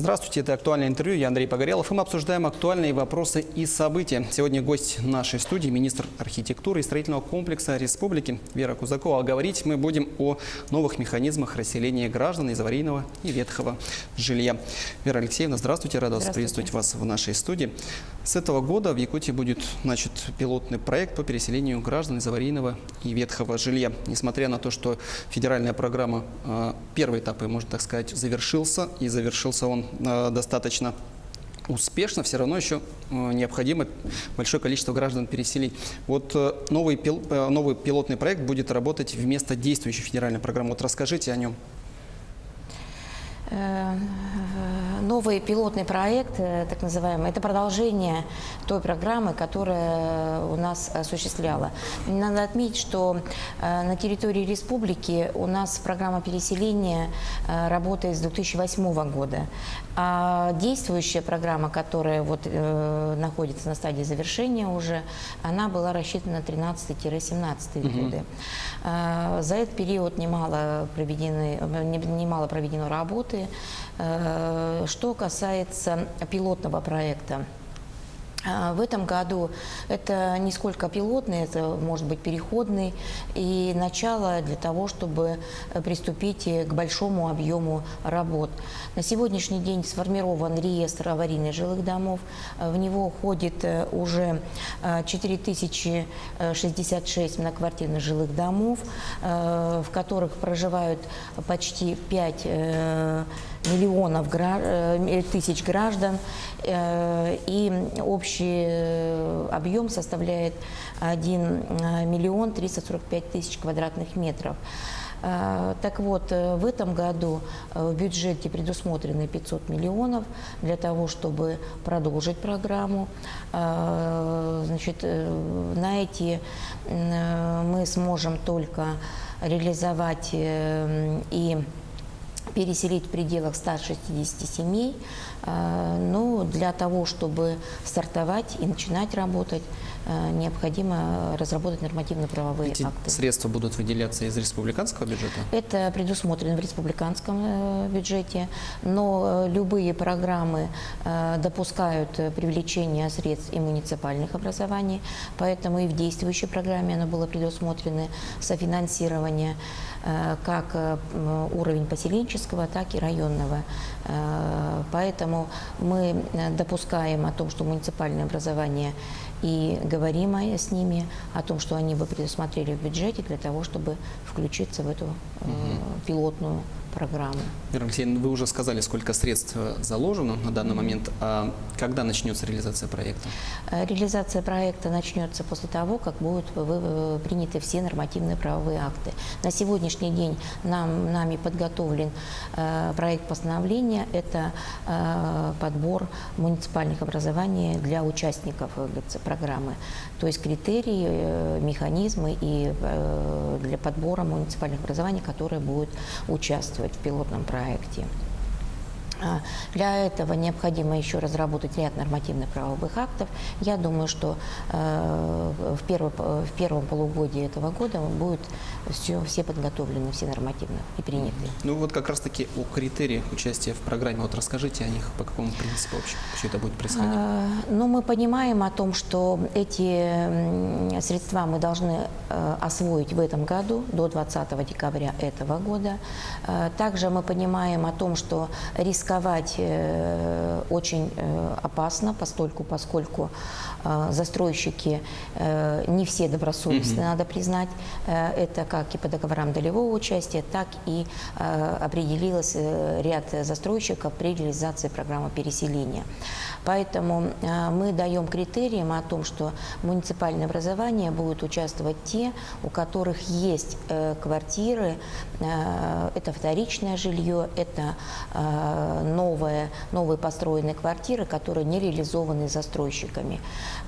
Здравствуйте, это «Актуальное интервью». Я Андрей Погорелов. И мы обсуждаем актуальные вопросы и события. Сегодня гость нашей студии, министр архитектуры и строительного комплекса Республики Вера Кузакова. А говорить мы будем о новых механизмах расселения граждан из аварийного и ветхого жилья. Вера Алексеевна, здравствуйте. Рада вас приветствовать вас в нашей студии. С этого года в Якутии будет начат пилотный проект по переселению граждан из аварийного и ветхого жилья. Несмотря на то, что федеральная программа, первый этап, можно так сказать, завершился, и завершился он достаточно успешно, все равно еще необходимо большое количество граждан переселить. Вот новый пилотный проект будет работать вместо действующей федеральной программы. Вот расскажите о нем. Новый пилотный проект, так называемый, это продолжение той программы, которая у нас осуществляла. Надо отметить, что на территории республики у нас программа переселения работает с 2008 года. А действующая программа, которая находится на стадии завершения уже, она была рассчитана на 13-17 годы. За этот период немало проведено работы. Что касается пилотного проекта, в этом году это не сколько пилотный, это может быть переходный и начало для того, чтобы приступить к большому объему работ. На сегодняшний день сформирован реестр аварийных жилых домов. В него входит уже 4066 многоквартирных жилых домов, в которых проживают почти 5 миллионов тысяч граждан, и общий объем составляет 1 миллион 345 тысяч квадратных метров. Так вот, в этом году в бюджете предусмотрены 500 миллионов для того, чтобы продолжить программу. Значит, на эти мы сможем только реализовать и переселить в пределах 160 семей, но для того, чтобы стартовать и начинать работать, необходимо разработать нормативно-правовые акты. Эти средства будут выделяться из республиканского бюджета? Это предусмотрено в республиканском бюджете, но любые программы допускают привлечение средств и муниципальных образований, поэтому и в действующей программе оно было предусмотрено софинансирование как уровень поселенческого, так и районного. Поэтому мы допускаем о том, что муниципальное образование, и говорим с ними о том, что они бы предусмотрели в бюджете для того, чтобы включиться в эту пилотную программу. Вера Алексеевна, вы уже сказали, сколько средств заложено на данный момент. А когда начнется реализация проекта? Реализация проекта начнется после того, как будут приняты все нормативные правовые акты. На сегодняшний день нами подготовлен проект постановления. Это подбор муниципальных образований для участников программы. То есть критерии, механизмы и для подбора муниципальных образований, которые будут участвовать в пилотном проекте. Для этого необходимо еще разработать ряд нормативных правовых актов. Я думаю, что в первом полугодии этого года будут все подготовлены, все нормативно и приняты. Ну вот как раз таки о критериях участия в программе. Вот расскажите о них, по какому принципу вообще все это будет происходить? Ну, мы понимаем о том, что эти средства мы должны освоить в этом году, до 20 декабря этого года. Также мы понимаем о том, что рисковать очень опасно, поскольку застройщики не все добросовестны, надо признать. Это как и по договорам долевого участия, так и определилось ряд застройщиков при реализации программы переселения. Поэтому мы даем критериям о том, что в муниципальное образование будут участвовать те, у которых есть квартиры, это вторичное жилье, это новые построенные квартиры, которые не реализованы застройщиками.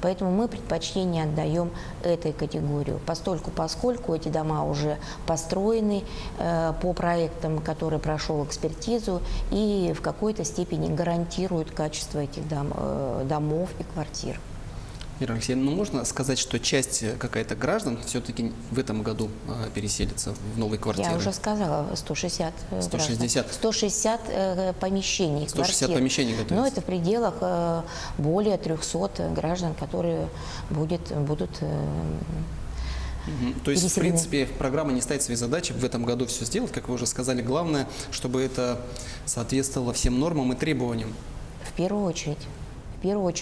Поэтому мы предпочтение отдаем этой категории, поскольку эти дома уже построены по проектам, который прошел экспертизу и в какой-то степени гарантируют качество этих домов и квартир. Ира Алексеевна, ну можно сказать, что часть какая-то граждан все-таки в этом году переселится в новые квартиры? Я уже сказала, 160. 160. 160 помещений. 160 квартир. помещений готовится. Но это в пределах более 300 граждан, которые будут То есть, в переселены. принципе, программа не ставит своей задачей в этом году все сделать, как вы уже сказали. Главное, чтобы это соответствовало всем нормам и требованиям. В первую очередь,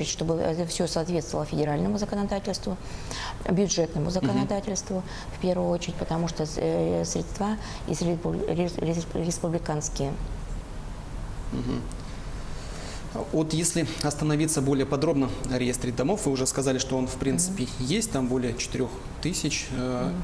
чтобы это все соответствовало федеральному законодательству, бюджетному законодательству, в первую очередь, потому что средства из республиканские. Вот если остановиться более подробно на реестре домов, вы уже сказали, что он в принципе есть, там более 4000,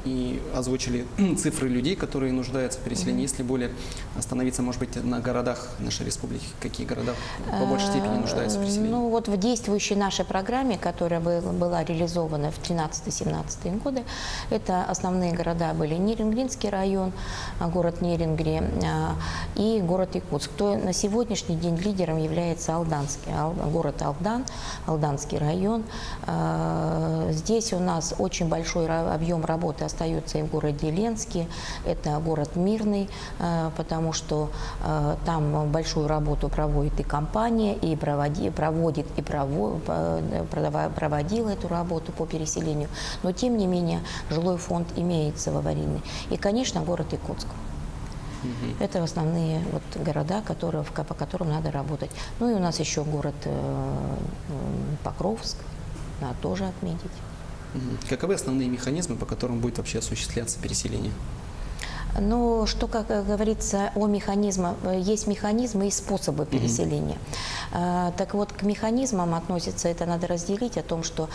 и озвучили цифры людей, которые нуждаются в переселении. Если более остановиться, может быть, на городах нашей республики, какие города по большей степени нуждаются в переселении? Ну вот в действующей нашей программе, которая была реализована в 2013-2017 годы, это основные города были Нерингринский район, город Нерингри и город Якутск. То на сегодняшний день лидером является город Алдан, Алданский район. Здесь у нас очень большой объем работы остается и в городе Ленске. Это город Мирный, потому что там большую работу проводит и компания, и проводила эту работу по переселению. Но тем не менее жилой фонд имеется в аварийный. И, конечно, город Якутск. Это основные города, по которым надо работать. Ну и у нас еще город Покровск, надо тоже отметить. Каковы основные механизмы, по которым будет вообще осуществляться переселение? Но что, как говорится, о механизмах, есть механизмы и способы переселения. Так вот, к механизмам относится, это надо разделить, о том, что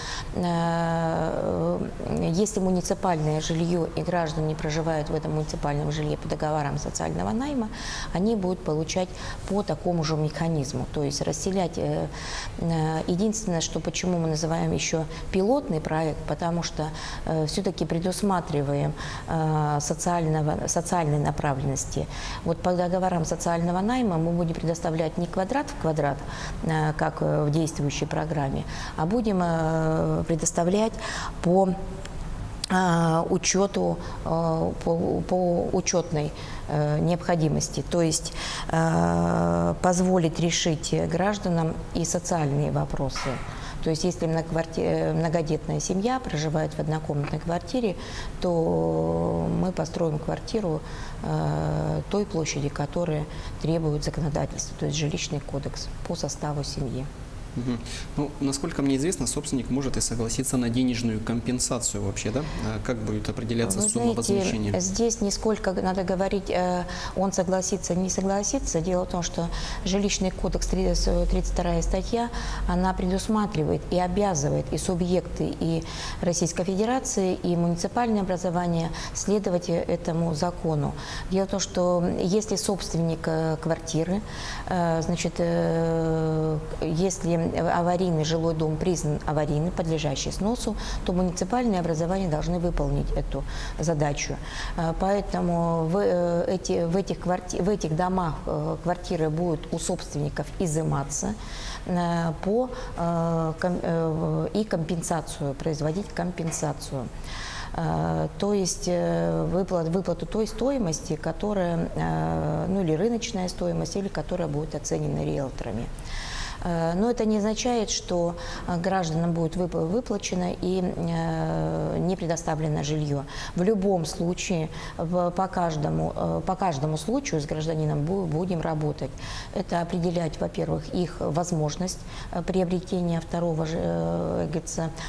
если муниципальное жилье и граждане проживают в этом муниципальном жилье по договорам социального найма, они будут получать по такому же механизму. То есть расселять. Единственное, что почему мы называем еще пилотный проект, потому что все-таки предусматриваем социальной направленности. Вот по договорам социального найма мы будем предоставлять не квадрат в квадрат, как в действующей программе, а будем предоставлять по учету, по учетной необходимости, то есть позволить решить гражданам и социальные вопросы. То есть если многодетная семья проживает в однокомнатной квартире, то мы построим квартиру той площади, которая требует законодательства, то есть жилищный кодекс по составу семьи. Ну, насколько мне известно, собственник может и согласиться на денежную компенсацию вообще, да? Как будет определяться сумма возмещения? Здесь не сколько надо говорить, он согласится, не согласится. Дело в том, что жилищный кодекс, 32 статья, она предусматривает и обязывает и субъекты, и Российской Федерации, и муниципальное образование следовать этому закону. Дело в том, что если собственник квартиры, значит, если аварийный жилой дом признан аварийным, подлежащий сносу, то муниципальные образования должны выполнить эту задачу. Поэтому в этих домах квартиры будут у собственников изыматься и компенсацию, производить компенсацию. То есть выплату той стоимости, которая, ну или рыночная стоимость, или которая будет оценена риэлторами. Но это не означает, что гражданам будет выплачено и не предоставлено жилье. В любом случае, по каждому случаю с гражданином будем работать. Это определять, во-первых, их возможность приобретения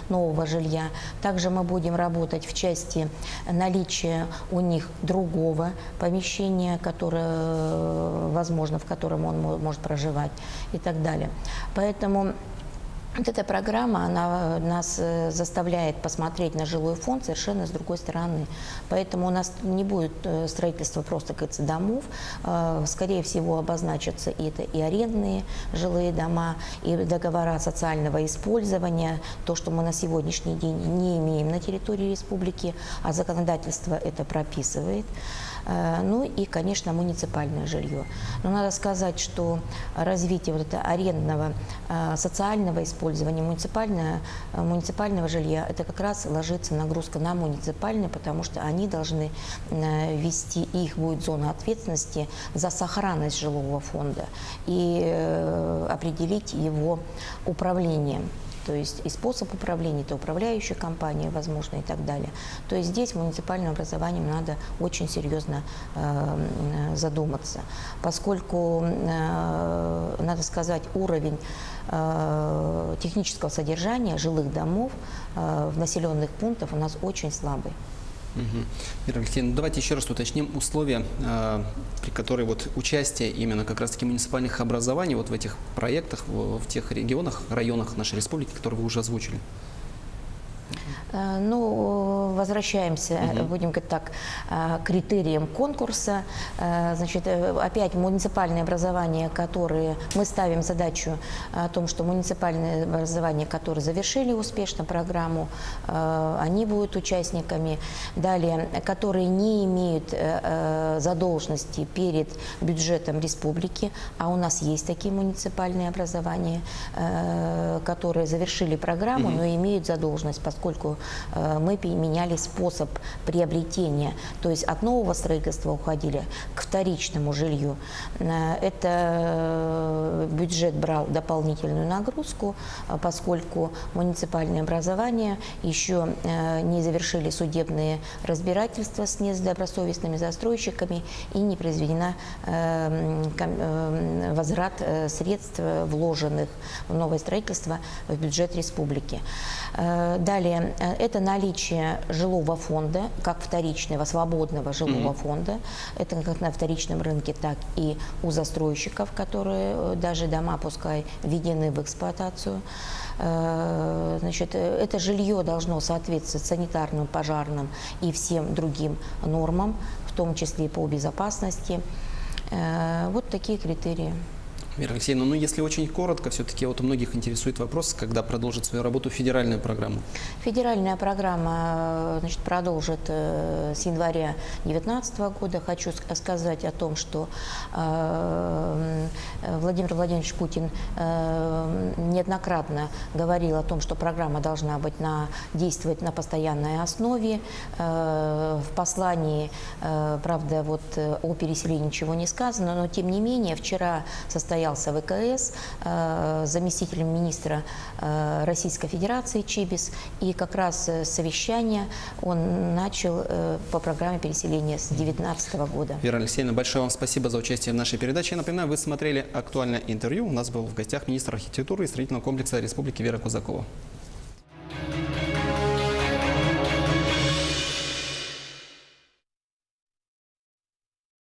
нового жилья. Также мы будем работать в части наличия у них другого помещения, которое, возможно, в котором он может проживать и так далее. Поэтому вот эта программа, она нас заставляет посмотреть на жилой фонд совершенно с другой стороны. Поэтому у нас не будет строительства просто, кажется, домов. Скорее всего, обозначатся и арендные жилые дома, и договора социального использования. То, что мы на сегодняшний день не имеем на территории республики, а законодательство это прописывает. Ну и, конечно, муниципальное жилье. Но надо сказать, что развитие вот этого арендного социального использования, использования муниципального жилья, это как раз ложится нагрузка на муниципальные, потому что они должны вести, их будет зона ответственности за сохранность жилого фонда и определить его управление. То есть и способ управления, это управляющая компания, возможно, и так далее. То есть здесь муниципальным образованием надо очень серьезно задуматься, поскольку, надо сказать, уровень технического содержания жилых домов в населенных пунктах у нас очень слабый. Вера Алексеевна, давайте еще раз уточним условия, при которых вот участие именно как раз-таки муниципальных образований вот в этих проектах, в тех регионах, районах нашей республики, которые вы уже озвучили. Ну, возвращаемся, будем говорить так, к критериям конкурса. Значит, опять муниципальные образования, которые мы ставим задачу о том, что муниципальные образования, которые завершили успешно программу, они будут участниками. Далее, которые не имеют задолженности перед бюджетом республики, а у нас есть такие муниципальные образования, которые завершили программу, но имеют задолженность, поскольку мы меняли способ приобретения, то есть от нового строительства уходили к вторичному жилью. Это бюджет брал дополнительную нагрузку, поскольку муниципальные образования еще не завершили судебные разбирательства с недобросовестными застройщиками и не произведена возврат средств, вложенных в новое строительство, в бюджет республики. Далее, это наличие жилого фонда, как вторичного, свободного жилого фонда. Это как на вторичном рынке, так и у застройщиков, которые даже дома, пускай, введены в эксплуатацию. Значит, это жилье должно соответствовать санитарным, пожарным и всем другим нормам, в том числе и по безопасности. Вот такие критерии. Вера Алексеевна, ну если очень коротко, все-таки вот у многих интересует вопрос, когда продолжит свою работу федеральная программа. Федеральная программа, значит, продолжит с января 2019 года. Хочу сказать о том, что Владимир Владимирович Путин неоднократно говорил о том, что программа должна быть действовать на постоянной основе. В послании, правда, вот о переселении ничего не сказано, но тем не менее вчера состоялся ВКС заместителем министра Российской Федерации Чибис, и как раз совещание он начал по программе переселения с 2019 года. Вера Алексеевна, большое вам спасибо за участие в нашей передаче. Я напоминаю, вы смотрели актуальное интервью. У нас был в гостях министр архитектуры и строительного комплекса Республики Вера Кузакова.